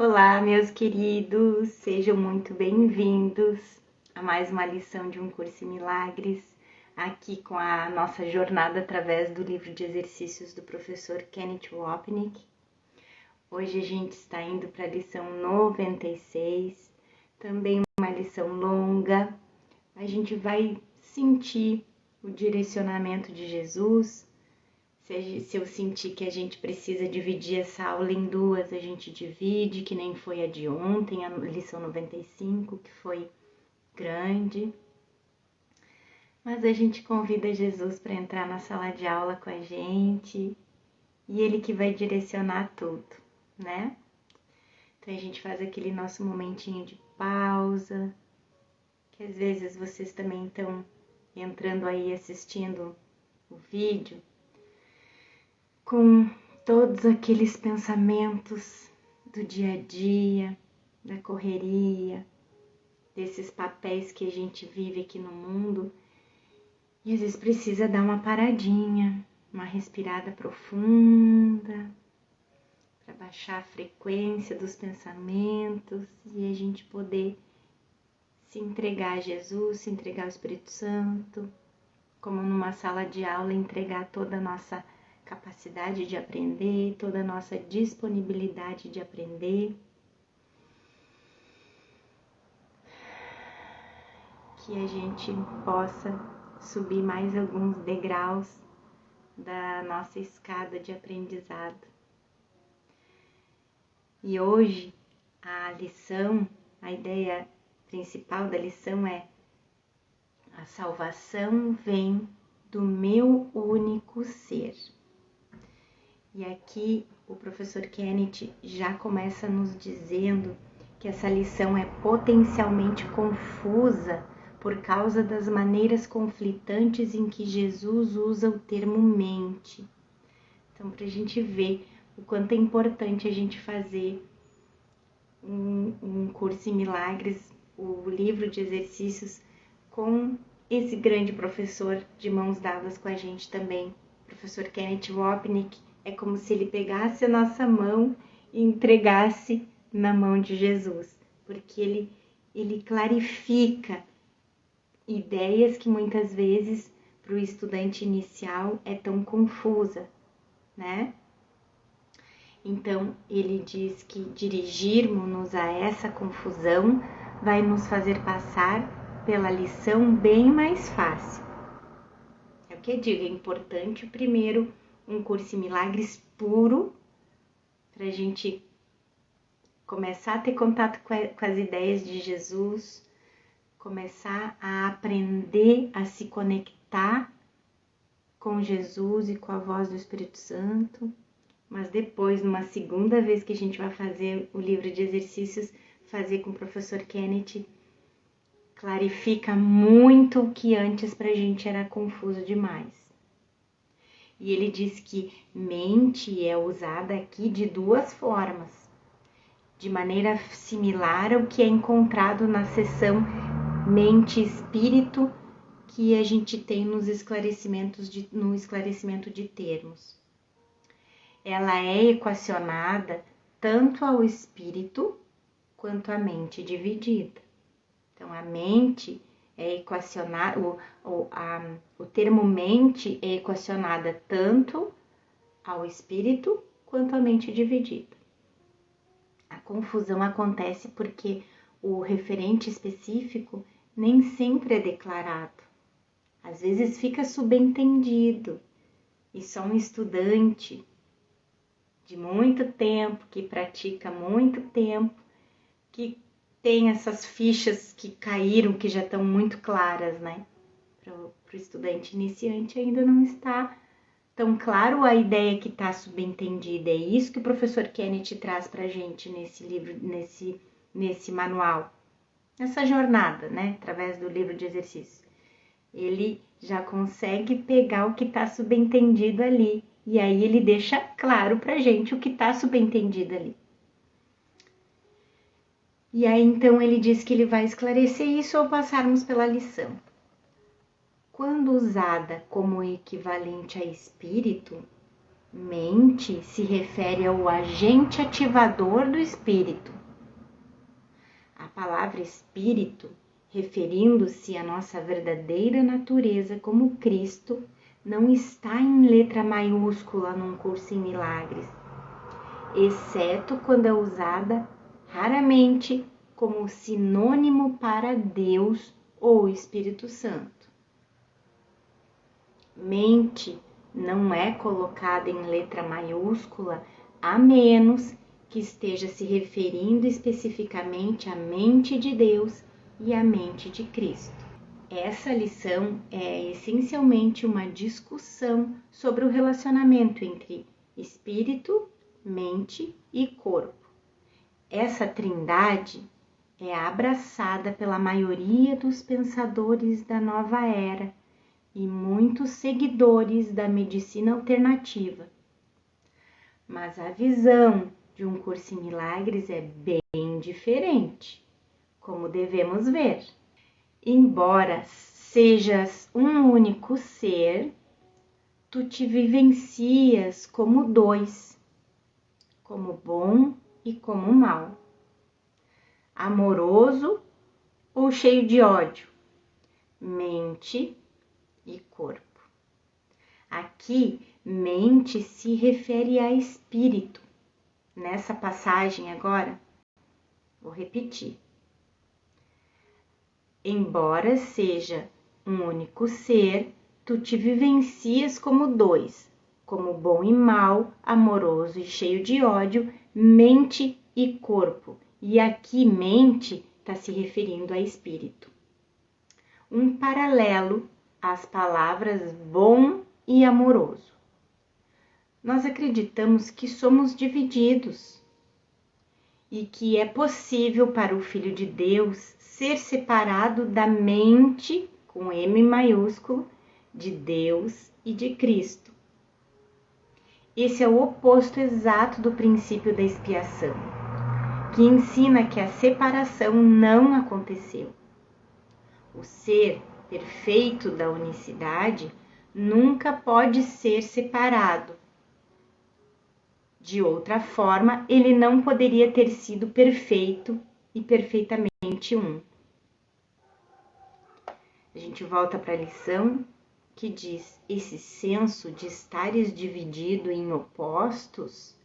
Olá, meus queridos, sejam muito bem-vindos a mais uma lição de Um Curso em Milagres, aqui com a nossa jornada através do livro de exercícios do professor Kenneth Wapnick. Hoje a gente está indo para a lição 96, também uma lição longa. A gente vai sentir o direcionamento de Jesus. Se eu sentir que a gente precisa dividir essa aula em duas, a gente divide, que nem foi a de ontem, a lição 95, que foi grande. Mas a gente convida Jesus para entrar na sala de aula com a gente e Ele que vai direcionar tudo, né? Então a gente faz aquele nosso momentinho de pausa, que às vezes vocês também estão entrando aí assistindo o vídeo com todos aqueles pensamentos do dia a dia, da correria, desses papéis que a gente vive aqui no mundo, e às vezes precisa dar uma paradinha, uma respirada profunda, para baixar a frequência dos pensamentos e a gente poder se entregar a Jesus, se entregar ao Espírito Santo, como numa sala de aula, entregar toda a nossa capacidade de aprender, toda a nossa disponibilidade de aprender. Que a gente possa subir mais alguns degraus da nossa escada de aprendizado. E hoje a ideia principal da lição é: a salvação vem do meu único ser. E aqui o professor Kenneth já começa nos dizendo que essa lição é potencialmente confusa por causa das maneiras conflitantes em que Jesus usa o termo mente. Então, para a gente ver o quanto é importante a gente fazer um curso em milagres, o livro de exercícios, com esse grande professor de mãos dadas com a gente também, professor Kenneth Wapnick. É como se ele pegasse a nossa mão e entregasse na mão de Jesus, porque ele clarifica ideias que muitas vezes para o estudante inicial é tão confusa, né? Então, ele diz que dirigirmos-nos a essa confusão vai nos fazer passar pela lição bem mais fácil. É o que eu digo, é importante primeiro um curso em milagres puro, para a gente começar a ter contato com as ideias de Jesus, começar a aprender a se conectar com Jesus e com a voz do Espírito Santo. Mas depois, numa segunda vez que a gente vai fazer o livro de exercícios, fazer com o professor Kenneth, clarifica muito o que antes pra gente era confuso demais. E ele diz que mente é usada aqui de duas formas, de maneira similar ao que é encontrado na seção mente e espírito que a gente tem no esclarecimento de termos. Ela é equacionada tanto ao espírito quanto à mente dividida. Então, a mente é equacionada, o termo mente é equacionada tanto ao espírito quanto à mente dividida. A confusão acontece porque o referente específico nem sempre é declarado. Às vezes fica subentendido e só um estudante de muito tempo, que pratica muito tempo, que tem essas fichas que caíram, que já estão muito claras, né? Para o estudante iniciante ainda não está tão claro a ideia que está subentendida. É isso que o professor Kenneth traz para a gente nesse livro, nesse manual, nessa jornada, né? Através do livro de exercícios. Ele já consegue pegar o que está subentendido ali. E aí ele deixa claro para a gente o que está subentendido ali. E aí então ele diz que ele vai esclarecer isso ao passarmos pela lição. Quando usada como equivalente a espírito, Mente se refere ao agente ativador do espírito. A palavra espírito, referindo-se à nossa verdadeira natureza como Cristo, não está em letra maiúscula num curso em milagres, exceto quando é usada raramente como sinônimo para Deus ou Espírito Santo. Mente não é colocada em letra maiúscula a menos que esteja se referindo especificamente à mente de Deus e à mente de Cristo. Essa lição é essencialmente uma discussão sobre o relacionamento entre espírito, mente e corpo. Essa trindade é abraçada pela maioria dos pensadores da nova era e muitos seguidores da medicina alternativa. Mas a visão de um curso em milagres é bem diferente, como devemos ver. Embora sejas um único ser, tu te vivencias como dois, como bom e como mal, amoroso ou cheio de ódio, mente e corpo. Aqui, mente se refere a espírito. Nessa passagem agora, vou repetir. Embora seja um único ser, tu te vivencias como dois, como bom e mal, amoroso e cheio de ódio, mente e corpo. E aqui mente está se referindo a espírito. Um paralelo às palavras bom e amoroso. Nós acreditamos que somos divididos e que é possível para o Filho de Deus ser separado da mente, com M maiúsculo, de Deus e de Cristo. Esse é o oposto exato do princípio da expiação, que ensina que a separação não aconteceu. O ser perfeito da unicidade nunca pode ser separado. De outra forma, ele não poderia ter sido perfeito e perfeitamente um. A gente volta para a lição que diz: esse senso de estares dividido em opostos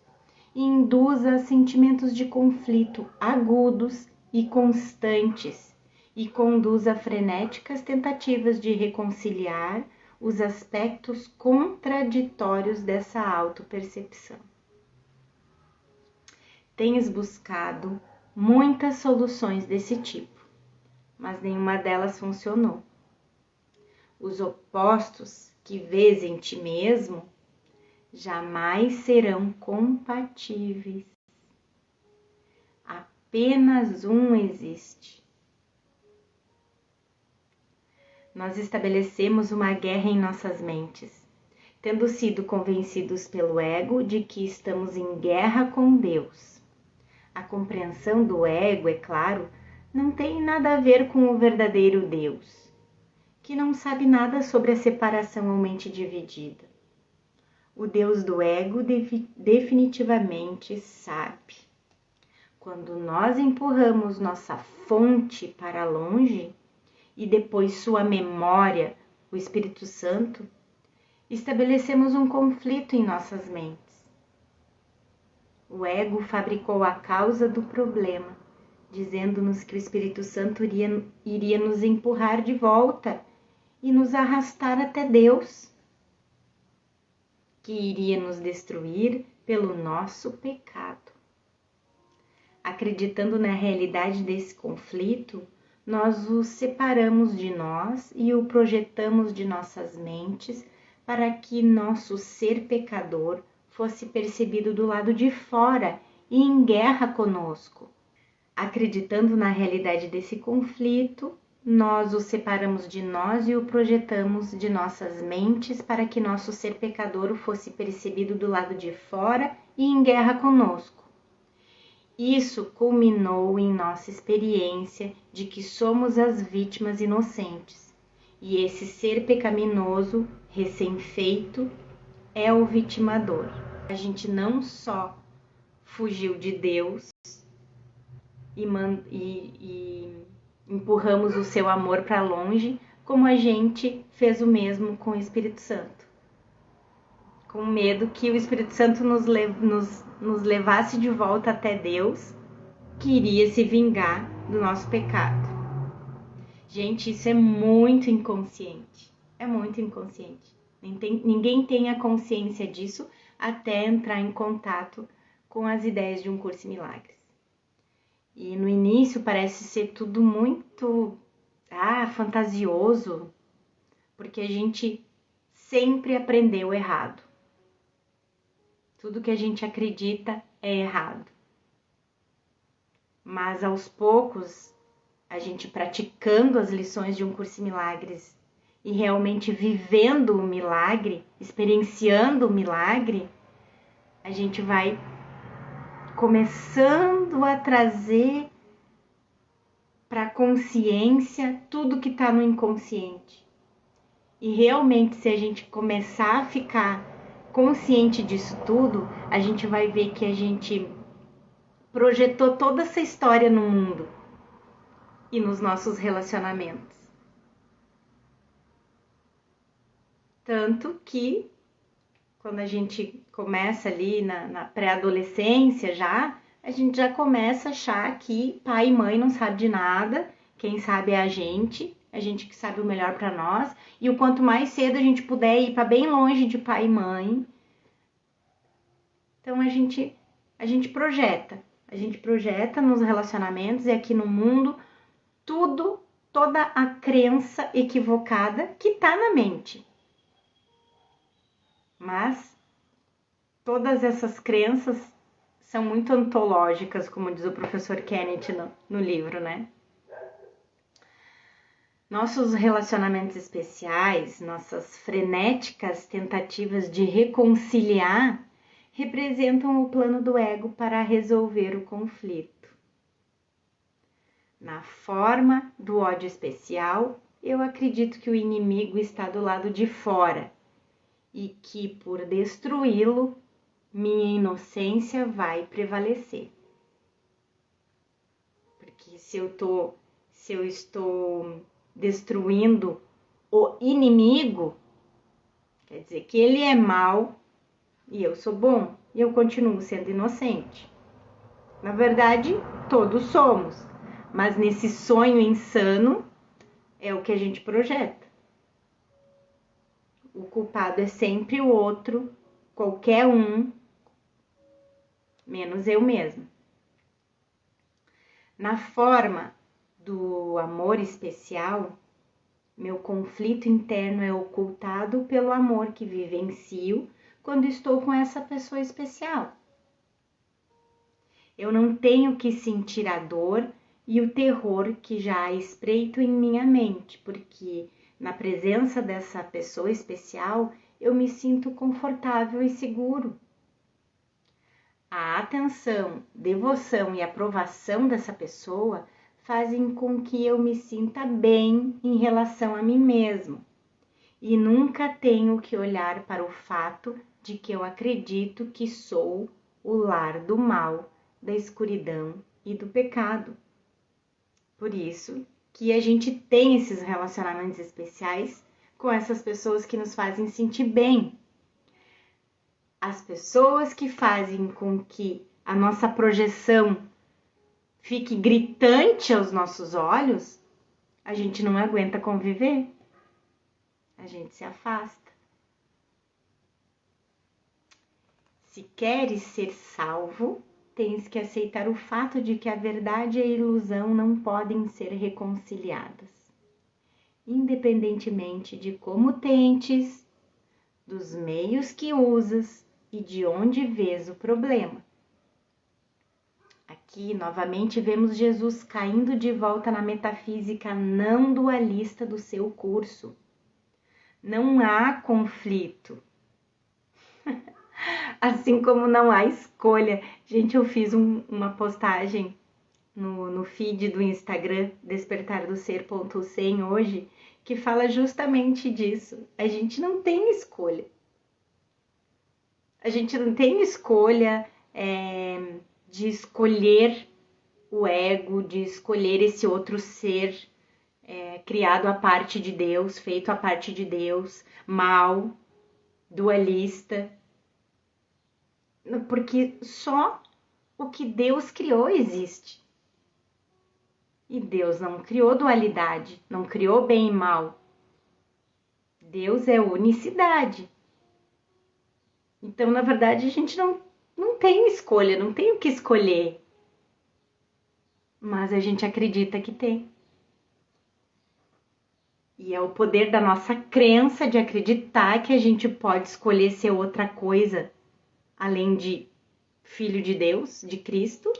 induz a sentimentos de conflito agudos e constantes e conduz a frenéticas tentativas de reconciliar os aspectos contraditórios dessa autopercepção. Tens buscado muitas soluções desse tipo, mas nenhuma delas funcionou. Os opostos que vês em ti mesmo jamais serão compatíveis. Apenas um existe. Nós estabelecemos uma guerra em nossas mentes, tendo sido convencidos pelo ego de que estamos em guerra com Deus. A compreensão do ego, é claro, não tem nada a ver com o verdadeiro Deus, que não sabe nada sobre a separação ou mente dividida. O Deus do ego definitivamente sabe. Quando nós empurramos nossa fonte para longe e depois sua memória, o Espírito Santo, estabelecemos um conflito em nossas mentes. O ego fabricou a causa do problema, dizendo-nos que o Espírito Santo iria nos empurrar de volta e nos arrastar até Deus, que iria nos destruir pelo nosso pecado. Acreditando na realidade desse conflito, nós o separamos de nós e o projetamos de nossas mentes para que nosso ser pecador fosse percebido do lado de fora e em guerra conosco. Acreditando na realidade desse conflito, nós o separamos de nós e o projetamos de nossas mentes para que nosso ser pecador fosse percebido do lado de fora e em guerra conosco. Isso culminou em nossa experiência de que somos as vítimas inocentes, e esse ser pecaminoso, recém-feito, é o vitimador. A gente não só fugiu de Deus e empurramos o seu amor para longe, como a gente fez o mesmo com o Espírito Santo. Com medo que o Espírito Santo nos levasse de volta até Deus, que iria se vingar do nosso pecado. Gente, isso é muito inconsciente. É muito inconsciente. Ninguém tem a consciência disso até entrar em contato com as ideias de um curso em milagres. E no início parece ser tudo muito fantasioso, porque a gente sempre aprendeu errado. Tudo que a gente acredita é errado. Mas aos poucos, a gente praticando as lições de um curso em milagres e realmente vivendo o milagre, experienciando o milagre, a gente vai começando a trazer para a consciência tudo que está no inconsciente. E realmente, se a gente começar a ficar consciente disso tudo, a gente vai ver que a gente projetou toda essa história no mundo e nos nossos relacionamentos. Tanto que, quando a gente começa ali na pré-adolescência a gente já começa a achar que pai e mãe não sabem de nada, quem sabe é a gente que sabe o melhor para nós, e o quanto mais cedo a gente puder ir para bem longe de pai e mãe, então a gente projeta nos relacionamentos e aqui no mundo toda a crença equivocada que está na mente. Mas todas essas crenças são muito ontológicas, como diz o professor Kenneth no livro, né? Nossos relacionamentos especiais, nossas frenéticas tentativas de reconciliar, representam o plano do ego para resolver o conflito. Na forma do ódio especial, eu acredito que o inimigo está do lado de fora e que, por destruí-lo, minha inocência vai prevalecer. Porque se eu estou destruindo o inimigo, quer dizer que ele é mau e eu sou bom e eu continuo sendo inocente. Na verdade, todos somos, mas nesse sonho insano é o que a gente projeta. O culpado é sempre o outro, qualquer um, menos eu mesmo. Na forma do amor especial, meu conflito interno é ocultado pelo amor que vivencio quando estou com essa pessoa especial. Eu não tenho que sentir a dor e o terror que já espreito em minha mente, porque na presença dessa pessoa especial eu me sinto confortável e seguro. A atenção, devoção e aprovação dessa pessoa fazem com que eu me sinta bem em relação a mim mesmo. E nunca tenho que olhar para o fato de que eu acredito que sou o lar do mal, da escuridão e do pecado. Por isso que a gente tem esses relacionamentos especiais com essas pessoas que nos fazem sentir bem. As pessoas que fazem com que a nossa projeção fique gritante aos nossos olhos, a gente não aguenta conviver. A gente se afasta. Se queres ser salvo, tens que aceitar o fato de que a verdade e a ilusão não podem ser reconciliadas. Independentemente de como tentes, dos meios que usas e de onde vês o problema. Aqui, novamente, vemos Jesus caindo de volta na metafísica não dualista do seu curso. Não há conflito. Assim como não há escolha. Gente, eu fiz uma postagem no feed do Instagram, despertardoser.100 hoje, que fala justamente disso. A gente não tem escolha. A gente não tem escolha de escolher o ego, de escolher esse outro ser criado à parte de Deus, feito à parte de Deus, mal, dualista. Porque só o que Deus criou existe. E Deus não criou dualidade, não criou bem e mal. Deus é unicidade. Então, na verdade, a gente não tem escolha, não tem o que escolher. Mas a gente acredita que tem. E é o poder da nossa crença de acreditar que a gente pode escolher ser outra coisa, além de Filho de Deus, de Cristo.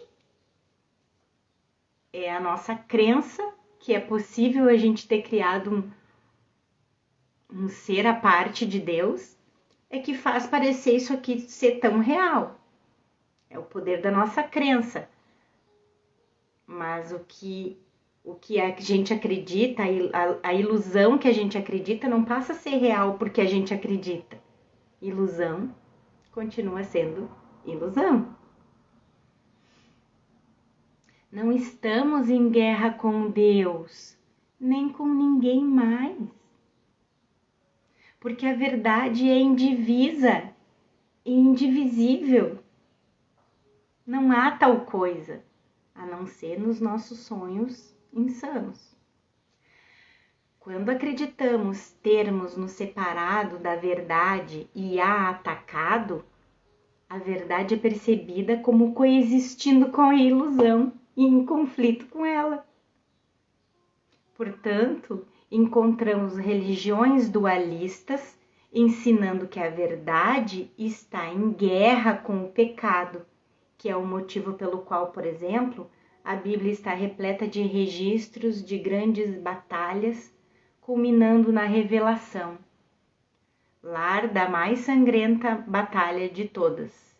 É a nossa crença que é possível a gente ter criado um ser à parte de Deus, é que faz parecer isso aqui ser tão real. É o poder da nossa crença. Mas o que a gente acredita, a ilusão que a gente acredita não passa a ser real porque a gente acredita. Ilusão continua sendo ilusão. Não estamos em guerra com Deus, nem com ninguém mais. Porque a verdade é indivisa e indivisível. Não há tal coisa, a não ser nos nossos sonhos insanos. Quando acreditamos termos nos separado da verdade e a atacado, a verdade é percebida como coexistindo com a ilusão e em conflito com ela. Portanto, encontramos religiões dualistas ensinando que a verdade está em guerra com o pecado, que é o motivo pelo qual, por exemplo, a Bíblia está repleta de registros de grandes batalhas, culminando na Revelação, lar da mais sangrenta batalha de todas,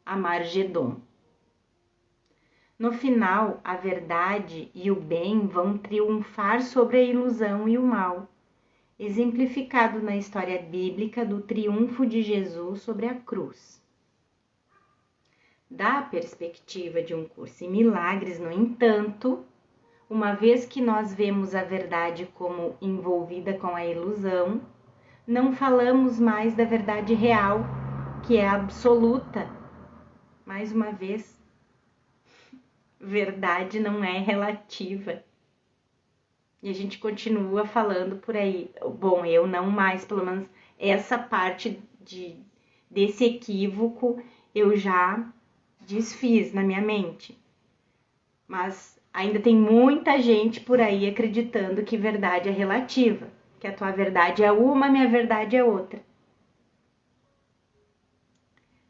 Armagedon. No final, a verdade e o bem vão triunfar sobre a ilusão e o mal, exemplificado na história bíblica do triunfo de Jesus sobre a cruz. Da perspectiva de um curso em milagres, no entanto, uma vez que nós vemos a verdade como envolvida com a ilusão, não falamos mais da verdade real, que é absoluta. Mais uma vez, verdade não é relativa. E a gente continua falando por aí. Bom, eu não mais, pelo menos essa parte desse equívoco eu já desfiz na minha mente. Mas ainda tem muita gente por aí acreditando que verdade é relativa, que a tua verdade é uma, minha verdade é outra.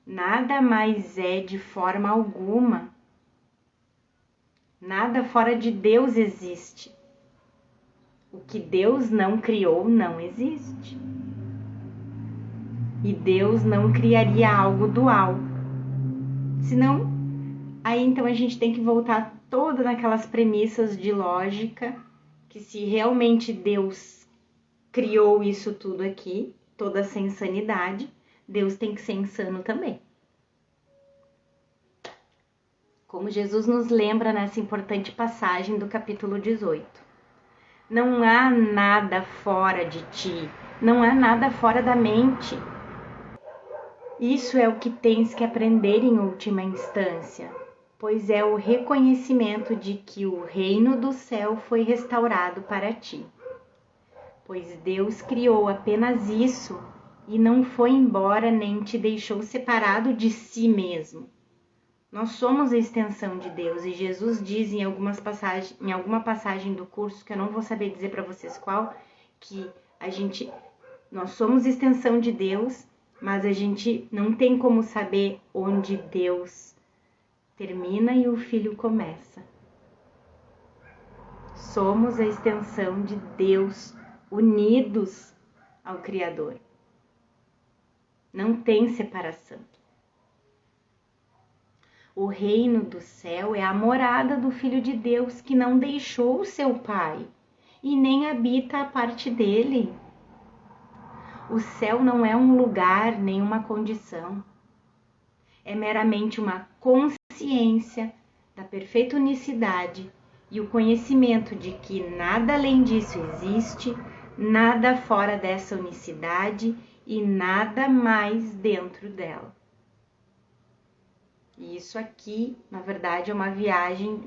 Nada mais é de forma alguma. Nada fora de Deus existe. O que Deus não criou não existe. E Deus não criaria algo dual. Senão, aí então a gente tem que voltar toda naquelas premissas de lógica, que se realmente Deus criou isso tudo aqui, toda essa insanidade, Deus tem que ser insano também. Como Jesus nos lembra nessa importante passagem do capítulo 18. Não há nada fora de ti, não há nada fora da mente. Isso é o que tens que aprender em última instância, pois é o reconhecimento de que o reino do céu foi restaurado para ti. Pois Deus criou apenas isso e não foi embora nem te deixou separado de si mesmo. Nós somos a extensão de Deus e Jesus diz em alguma passagem do curso, que eu não vou saber dizer para vocês qual, que nós somos extensão de Deus, mas a gente não tem como saber onde Deus termina e o Filho começa. Somos a extensão de Deus, unidos ao Criador. Não tem separação. O reino do céu é a morada do Filho de Deus que não deixou o seu Pai e nem habita a parte dele. O céu não é um lugar nem uma condição. é meramente uma consciência da perfeita unicidade e o conhecimento de que nada além disso existe, nada fora dessa unicidade e nada mais dentro dela. E isso aqui, na verdade, é uma viagem,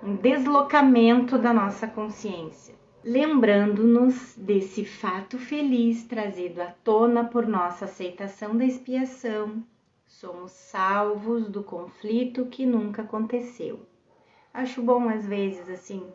um deslocamento da nossa consciência, lembrando-nos desse fato feliz trazido à tona por nossa aceitação da expiação. Somos salvos do conflito que nunca aconteceu. Acho bom, às vezes, assim,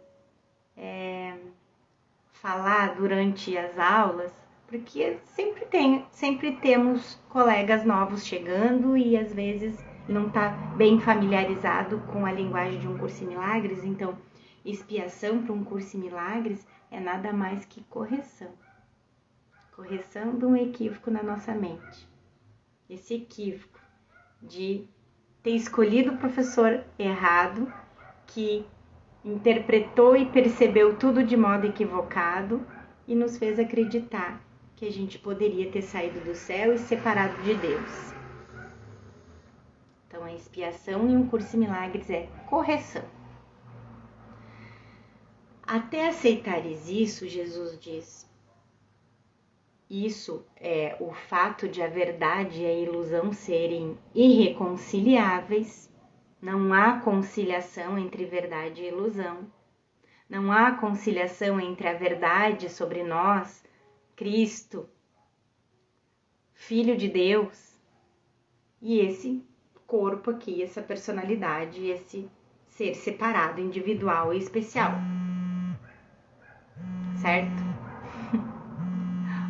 falar durante as aulas, porque sempre temos colegas novos chegando e às vezes não está bem familiarizado com a linguagem de um curso em milagres. Então, expiação para um curso em milagres é nada mais que correção. Correção de um equívoco na nossa mente. Esse equívoco de ter escolhido o professor errado, que interpretou e percebeu tudo de modo equivocado e nos fez acreditar que a gente poderia ter saído do céu e separado de Deus. Então, a expiação em um curso em milagres é correção. Até aceitares isso, Jesus diz, isso é o fato de a verdade e a ilusão serem irreconciliáveis. Não há conciliação entre verdade e ilusão. Não há conciliação entre a verdade sobre nós, Cristo, Filho de Deus, e esse corpo aqui, essa personalidade, esse ser separado, individual e especial. Certo?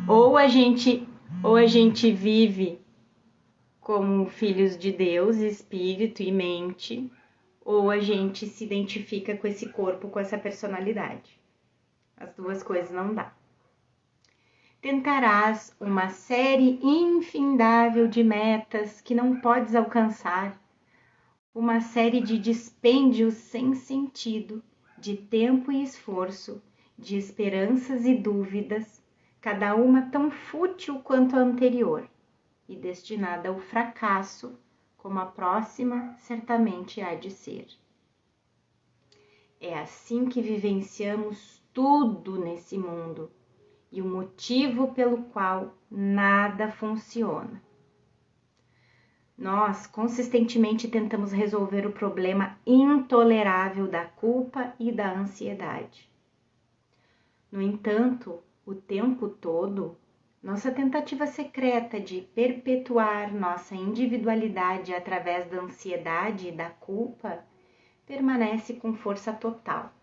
Ou a gente vive como filhos de Deus, espírito e mente, ou a gente se identifica com esse corpo, com essa personalidade. As duas coisas não dá. Tentarás uma série infindável de metas que não podes alcançar, uma série de dispêndios sem sentido, de tempo e esforço, de esperanças e dúvidas, cada uma tão fútil quanto a anterior, e destinada ao fracasso, como a próxima certamente há de ser. É assim que vivenciamos tudo nesse mundo, e o motivo pelo qual nada funciona. Nós consistentemente tentamos resolver o problema intolerável da culpa e da ansiedade. No entanto, o tempo todo, nossa tentativa secreta de perpetuar nossa individualidade através da ansiedade e da culpa permanece com força total,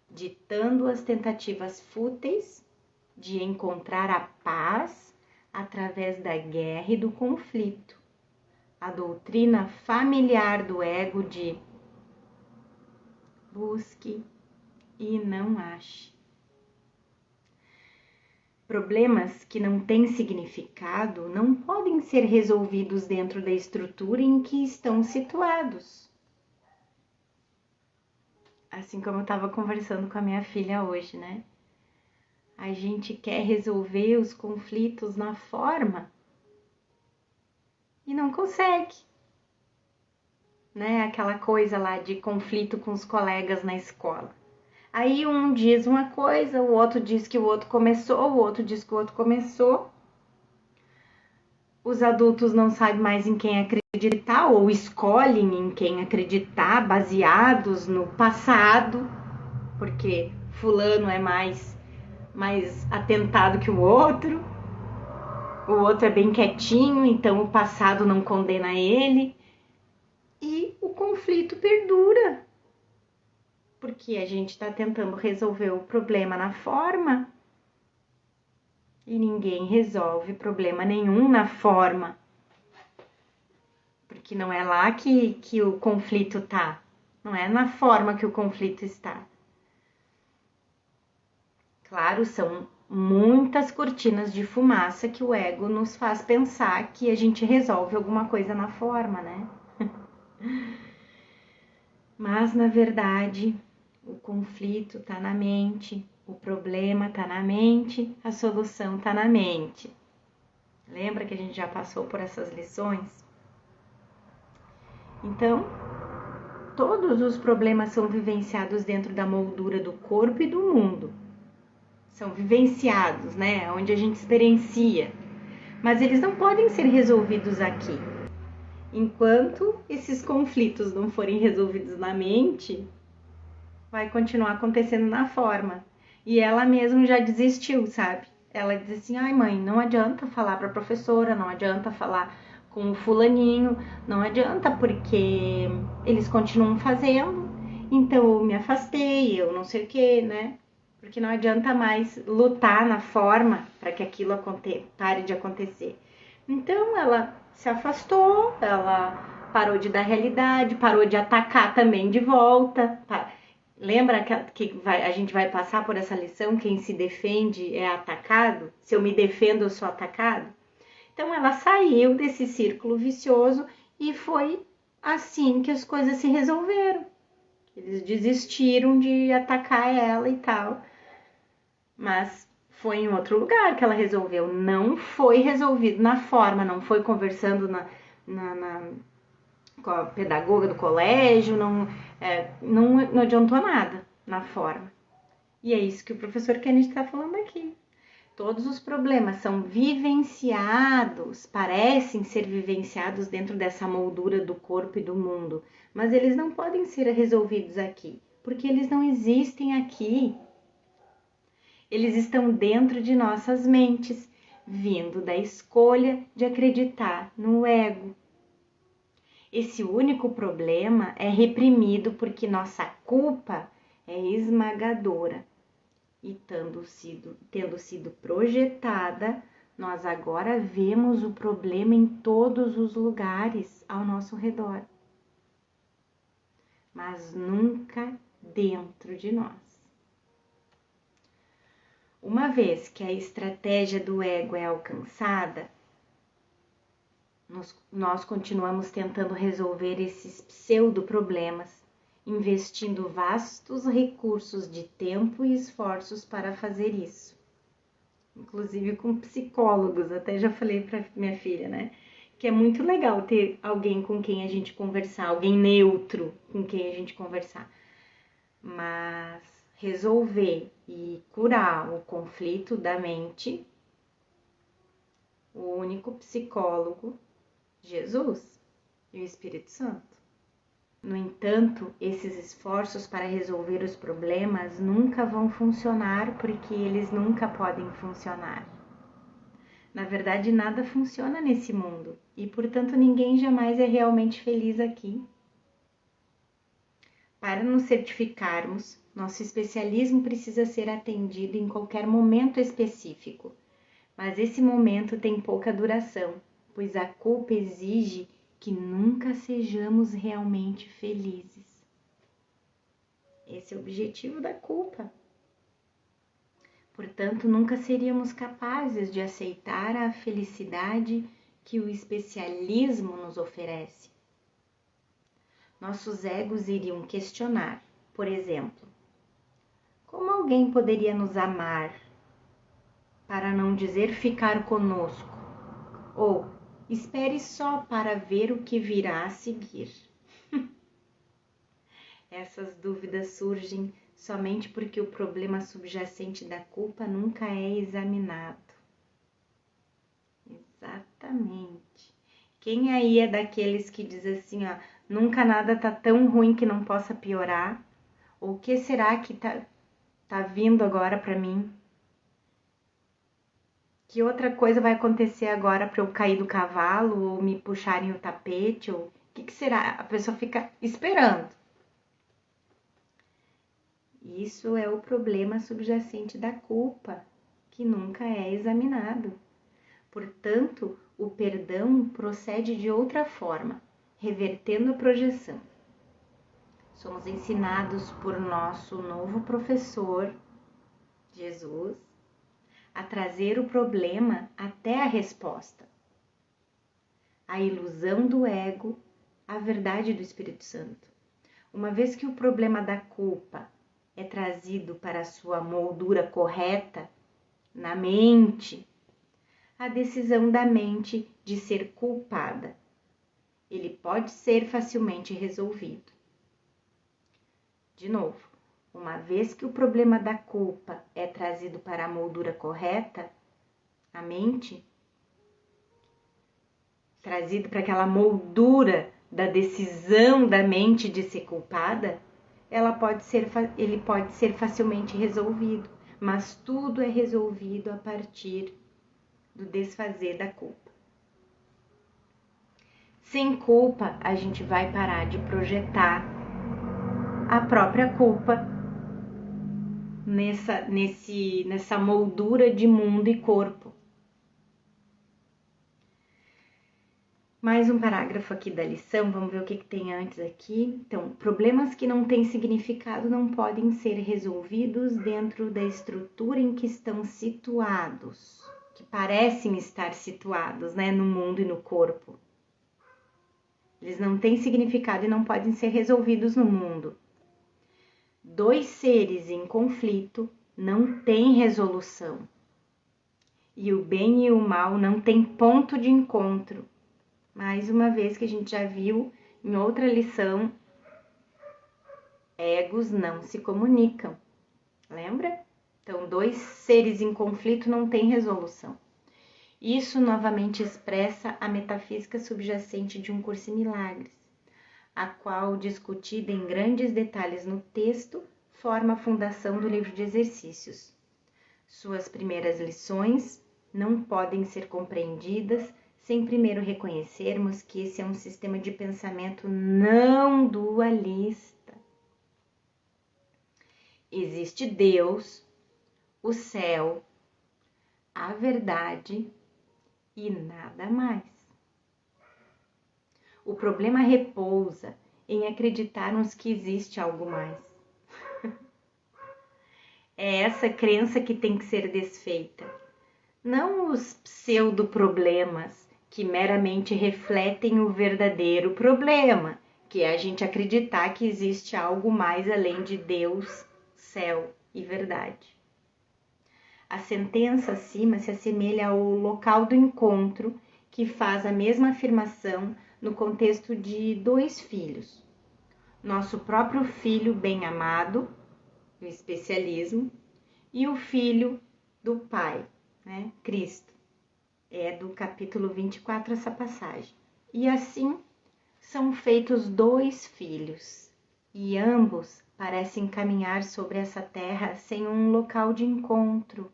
ditando as tentativas fúteis de encontrar a paz através da guerra e do conflito. A doutrina familiar do ego de busque e não ache. Problemas que não têm significado não podem ser resolvidos dentro da estrutura em que estão situados. Assim como eu estava conversando com a minha filha hoje, né? A gente quer resolver os conflitos na forma e não consegue, né? Aquela coisa lá de conflito com os colegas na escola. Aí um diz uma coisa, o outro diz que o outro começou, o outro diz que o outro começou. Os adultos não sabem mais em quem acreditar ou escolhem em quem acreditar, baseados no passado, porque fulano é mais atentado que o outro é bem quietinho, então o passado não condena ele, e o conflito perdura, porque a gente está tentando resolver o problema na forma e ninguém resolve problema nenhum na forma, porque não é lá que o conflito está, não é na forma que o conflito está. Claro, são muitas cortinas de fumaça que o ego nos faz pensar que a gente resolve alguma coisa na forma, né? Mas, na verdade, o conflito está na mente, o problema está na mente, a solução está na mente. Lembra que a gente já passou por essas lições? Então, todos os problemas são vivenciados dentro da moldura do corpo e do mundo. São vivenciados, né? Onde a gente experiencia. Mas eles não podem ser resolvidos aqui. Enquanto esses conflitos não forem resolvidos na mente, vai continuar acontecendo na forma. E ela mesma já desistiu, sabe? Ela diz assim, ai mãe, não adianta falar para a professora, não adianta falar com o fulaninho, não adianta porque eles continuam fazendo, então eu me afastei, eu não sei o que, né? Porque não adianta mais lutar na forma para que aquilo pare de acontecer. Então ela se afastou, ela parou de dar realidade, parou de atacar também de volta. Lembra que a gente vai passar por essa lição? Quem se defende é atacado? Se eu me defendo, eu sou atacado? Então ela saiu desse círculo vicioso e foi assim que as coisas se resolveram. Eles desistiram de atacar ela e tal. Mas foi em outro lugar que ela resolveu. Não foi resolvido na forma, não foi conversando com a pedagoga do colégio, não adiantou nada na forma. E é isso que o professor Kennedy está falando aqui. Todos os problemas são vivenciados, parecem ser vivenciados dentro dessa moldura do corpo e do mundo, mas eles não podem ser resolvidos aqui, porque eles não existem aqui. Eles estão dentro de nossas mentes, vindo da escolha de acreditar no ego. Esse único problema é reprimido porque nossa culpa é esmagadora. E tendo sido projetada, nós agora vemos o problema em todos os lugares ao nosso redor, mas nunca dentro de nós. Uma vez que a estratégia do ego é alcançada, nós continuamos tentando resolver esses pseudo-problemas, investindo vastos recursos de tempo e esforços para fazer isso. Inclusive com psicólogos, até já falei para minha filha, né? Que é muito legal ter alguém com quem a gente conversar, alguém neutro com quem a gente conversar. Mas resolver e curar o conflito da mente, o único psicólogo, Jesus e o Espírito Santo. No entanto, esses esforços para resolver os problemas nunca vão funcionar porque eles nunca podem funcionar. Na verdade, nada funciona nesse mundo e, portanto, ninguém jamais é realmente feliz aqui. Para nos certificarmos, nosso especialismo precisa ser atendido em qualquer momento específico, mas esse momento tem pouca duração, pois a culpa exige que nunca sejamos realmente felizes. Esse é o objetivo da culpa. Portanto, nunca seríamos capazes de aceitar a felicidade que o especialismo nos oferece. Nossos egos iriam questionar, por exemplo, como alguém poderia nos amar, para não dizer ficar conosco, ou espere só para ver o que virá a seguir. Essas dúvidas surgem somente porque o problema subjacente da culpa nunca é examinado. Exatamente. Quem aí é daqueles que diz assim, ó, nunca nada tá tão ruim que não possa piorar? Ou o que será que tá vindo agora para mim? Que outra coisa vai acontecer agora para eu cair do cavalo ou me puxarem o tapete? Ou o que será? A pessoa fica esperando. Isso é o problema subjacente da culpa, que nunca é examinado. Portanto, o perdão procede de outra forma, revertendo a projeção. Somos ensinados por nosso novo professor, Jesus, a trazer o problema até a resposta. A ilusão do ego, a verdade do Espírito Santo. Uma vez que o problema da culpa é trazido para a sua moldura correta, na mente, a decisão da mente de ser culpada ele pode ser facilmente resolvido. De novo, uma vez que o problema da culpa é trazido para a moldura correta, a mente, trazido para aquela moldura da decisão da mente de ser culpada, ele pode ser facilmente resolvido, mas tudo é resolvido a partir do desfazer da culpa. Sem culpa, a gente vai parar de projetar a própria culpa nessa moldura de mundo e corpo. Mais um parágrafo aqui da lição, vamos ver o que tem antes aqui. Então, problemas que não têm significado não podem ser resolvidos dentro da estrutura em que estão situados, que parecem estar situados, né, no mundo e no corpo. Eles não têm significado e não podem ser resolvidos no mundo. Dois seres em conflito não têm resolução. E o bem e o mal não têm ponto de encontro. Mais uma vez que a gente já viu em outra lição, egos não se comunicam. Lembra? Então, dois seres em conflito não têm resolução. Isso novamente expressa a metafísica subjacente de Um Curso em Milagres, a qual, discutida em grandes detalhes no texto, forma a fundação do livro de exercícios. Suas primeiras lições não podem ser compreendidas sem primeiro reconhecermos que esse é um sistema de pensamento não dualista. Existe Deus, o céu, a verdade e nada mais. O problema repousa em acreditarmos que existe algo mais. É essa crença que tem que ser desfeita, não os pseudo-problemas que meramente refletem o verdadeiro problema, que é a gente acreditar que existe algo mais além de Deus, céu e verdade. A sentença acima se assemelha ao local do encontro, que faz a mesma afirmação no contexto de dois filhos. Nosso próprio filho bem-amado, o especialismo, e o filho do Pai, né, Cristo. É do capítulo 24 essa passagem. E assim são feitos dois filhos, e ambos parecem caminhar sobre essa terra sem um local de encontro,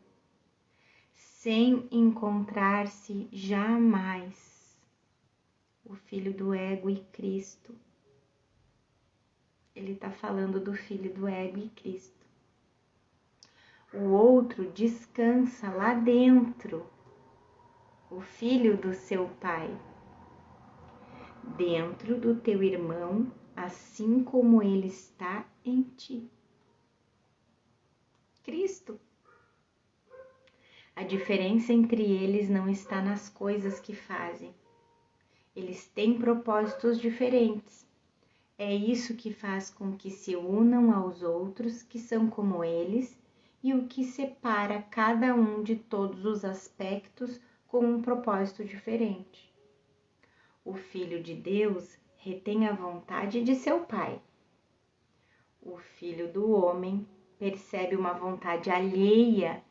sem encontrar-se jamais. O filho do ego e Cristo. Ele está falando do filho do ego e Cristo. O outro descansa lá dentro, o filho do seu pai, dentro do teu irmão, assim como ele está em ti. Cristo. A diferença entre eles não está nas coisas que fazem. Eles têm propósitos diferentes. É isso que faz com que se unam aos outros que são como eles e o que separa cada um de todos os aspectos com um propósito diferente. O Filho de Deus retém a vontade de seu Pai. O Filho do homem percebe uma vontade alheia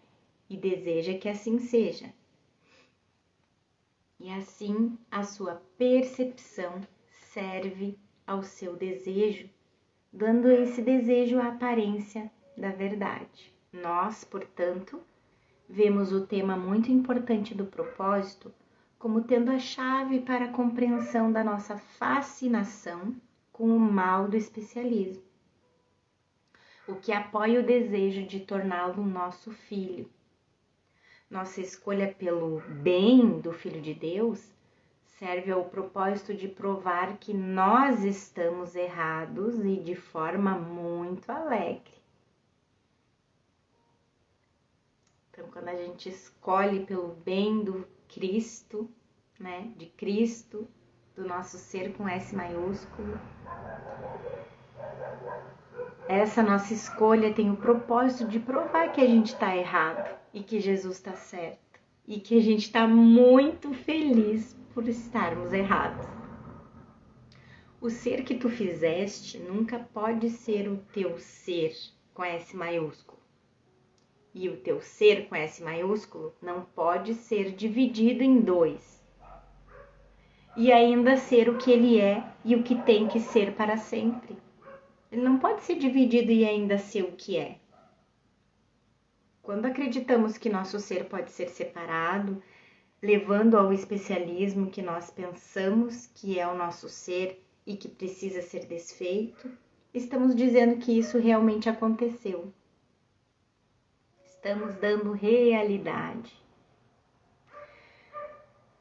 e deseja que assim seja. E assim a sua percepção serve ao seu desejo, dando a esse desejo a aparência da verdade. Nós, portanto, vemos o tema muito importante do propósito como tendo a chave para a compreensão da nossa fascinação com o mal do especialismo, o que apoia o desejo de torná-lo nosso filho. Nossa escolha pelo bem do Filho de Deus serve ao propósito de provar que nós estamos errados e de forma muito alegre. Então, quando a gente escolhe pelo bem do Cristo, né, de Cristo, do nosso ser com S maiúsculo, essa nossa escolha tem o propósito de provar que a gente está errado e que Jesus está certo. E que a gente está muito feliz por estarmos errados. O ser que tu fizeste nunca pode ser o teu ser com S maiúsculo. E o teu ser com S maiúsculo não pode ser dividido em dois. E ainda ser o que ele é e o que tem que ser para sempre. Ele não pode ser dividido e ainda ser o que é. Quando acreditamos que nosso ser pode ser separado, levando ao especialismo que nós pensamos que é o nosso ser e que precisa ser desfeito, estamos dizendo que isso realmente aconteceu. Estamos dando realidade.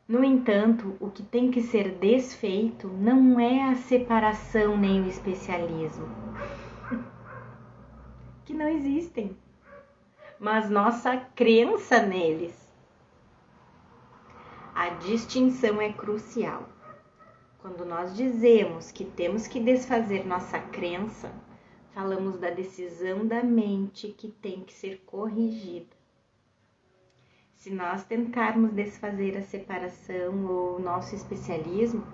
No entanto, o que tem que ser desfeito não é a separação nem o especialismo, que não existem, mas nossa crença neles. A distinção é crucial. Quando nós dizemos que temos que desfazer nossa crença, falamos da decisão da mente que tem que ser corrigida. Se nós tentarmos desfazer a separação ou o nosso especialismo,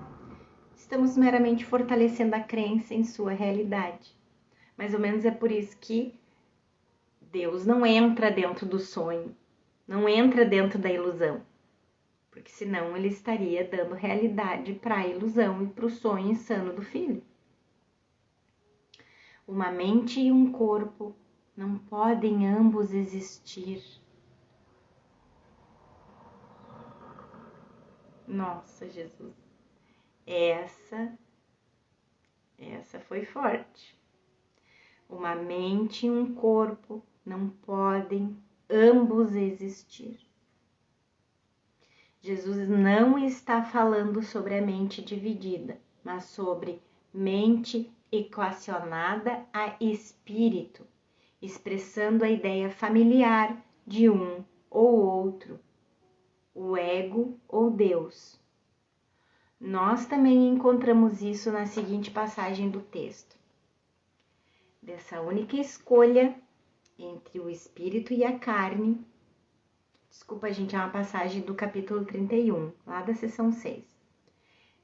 estamos meramente fortalecendo a crença em sua realidade. Mais ou menos é por isso que Deus não entra dentro do sonho, não entra dentro da ilusão, porque senão ele estaria dando realidade para a ilusão e para o sonho insano do filho. Uma mente e um corpo não podem ambos existir. Nossa, Jesus, essa foi forte. Uma mente e um corpo não podem ambos existir. Jesus não está falando sobre a mente dividida, mas sobre mente equacionada a espírito, expressando a ideia familiar de um ou outro, o ego ou Deus. Nós também encontramos isso na seguinte passagem do texto. Dessa única escolha entre o espírito e a carne. Desculpa, gente, é uma passagem do capítulo 31, lá da seção 6.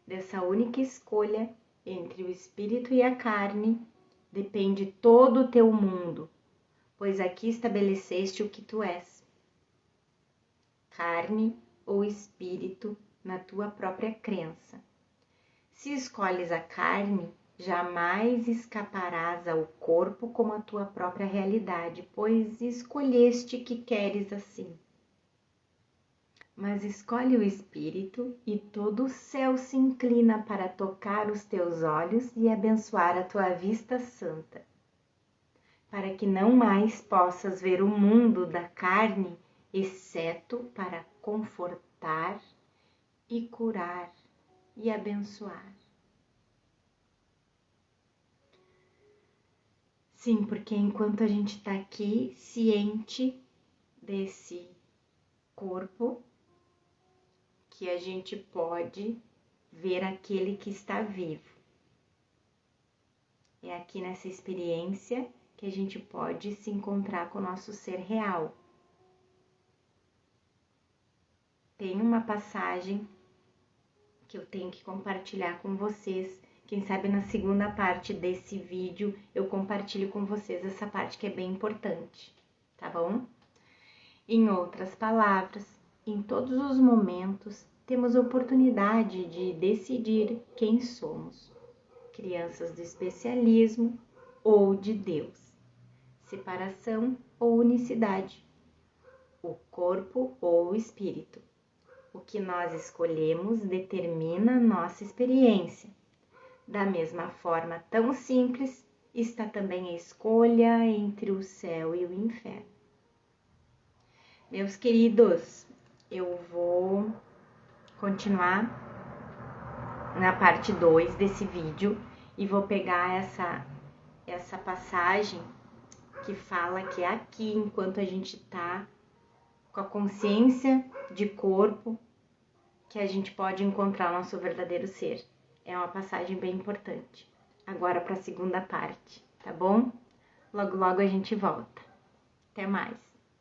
Dessa única escolha entre o espírito e a carne depende todo o teu mundo, pois aqui estabeleceste o que tu és. Carne ou espírito na tua própria crença. Se escolhes a carne, jamais escaparás ao corpo como a tua própria realidade, pois escolheste que queres assim. Mas escolhe o espírito e todo o céu se inclina para tocar os teus olhos e abençoar a tua vista santa, para que não mais possas ver o mundo da carne, exceto para confortar e curar e abençoar. Sim, porque enquanto a gente está aqui ciente desse corpo, que a gente pode ver aquele que está vivo. É aqui nessa experiência que a gente pode se encontrar com o nosso ser real. Tem uma passagem que eu tenho que compartilhar com vocês. Quem sabe na segunda parte desse vídeo eu compartilho com vocês essa parte que é bem importante, tá bom? Em outras palavras, em todos os momentos temos oportunidade de decidir quem somos, crianças do especialismo ou de Deus, separação ou unicidade, o corpo ou o espírito. O que nós escolhemos determina nossa experiência. Da mesma forma tão simples está também a escolha entre o céu e o inferno. Meus queridos, eu vou continuar na parte 2 desse vídeo e vou pegar essa passagem que fala que é aqui, enquanto a gente tá com a consciência de corpo, que a gente pode encontrar o nosso verdadeiro ser. É uma passagem bem importante. Agora para a segunda parte, tá bom? Logo, logo a gente volta. Até mais!